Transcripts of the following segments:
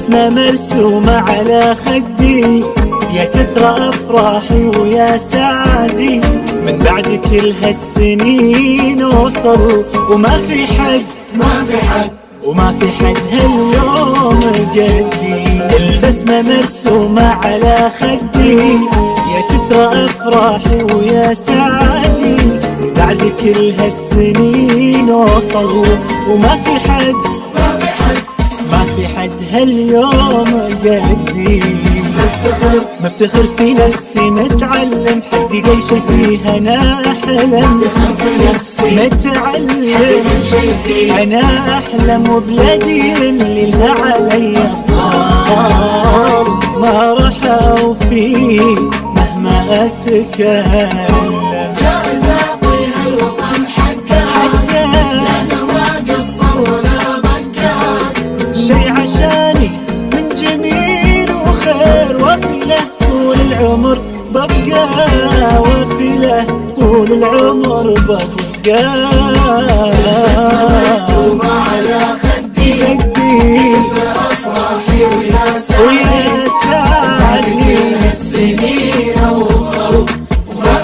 البسمة مرسومة على خدي، يا كثر أفراحي ويا سعدي، من بعد كل هالسنين وصل وما في حد وما في حد هاليوم قدي. البسمة مرسومة على خدي، يا كثر أفراحي ويا سعدي، من بعد كل هالسنين وصل وما في حد ما في حد هاليوم قدي. مفتخر في نفسي متعلم، حقق اي شي فيها انا احلم. متعلم انا احلم، وبلادي اللي لها علي الطار ما راح اوفي مهما اتكلم. جائز اعطيها الوطن حقه، لانه ما قصر ولا بكى. شي عشاني من جميل وخير، وفي له طول العمر ببقى، وفي له طول العمر ببقى. البسمة مرسومة على خدي، كثر أفراحي ويا سعدي، السنين وصل وما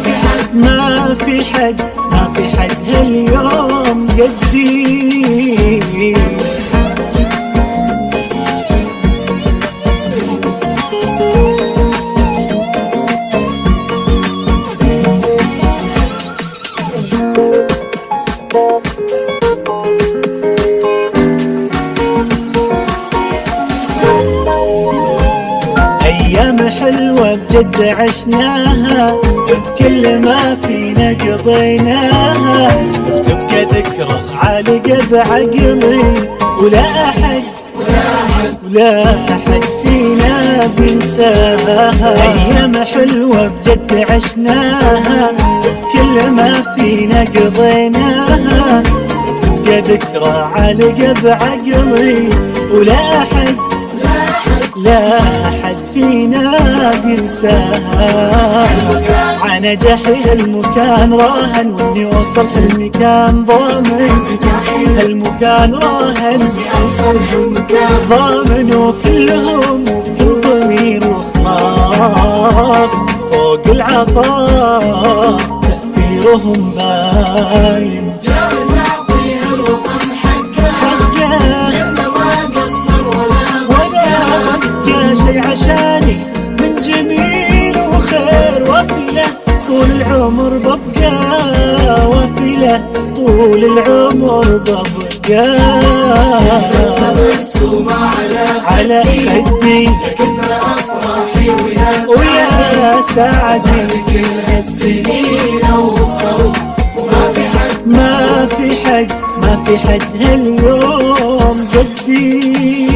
في حد ما في حد هاليوم قدي. أيام حلوة بجد عشناها، بكل ما فينا قضيناها، بتبقى ذكرى عالقة بعقلي، ولا أحد فينا بينساها. أيام حلوة بجد عشناها، بكل ما فينا قضيناها، بتبقى ذكرى عالقة بعقلي، ولا أحد فينا بينساها. عنجاحي هالمكان راهن، واني اوصل هالمكان ضامن. هالمكان راهن اني اوصل هالمكان ضامن، وكلهم وبكل ضمير وخلاص فوق العطاء تأثيرهم باين. جائز اعطيها الوطن حقه، لانه ما قصر ولا بكى. شي عشاني من جميل وخير، وفي له طول العمر ببقى، وفي له طول العمر ببقى. البسمة مرسومة على خدي، كثر أفراحي ويا سعدي، كل هالسنين وصل وما في حد ما في حد هاليوم قدي.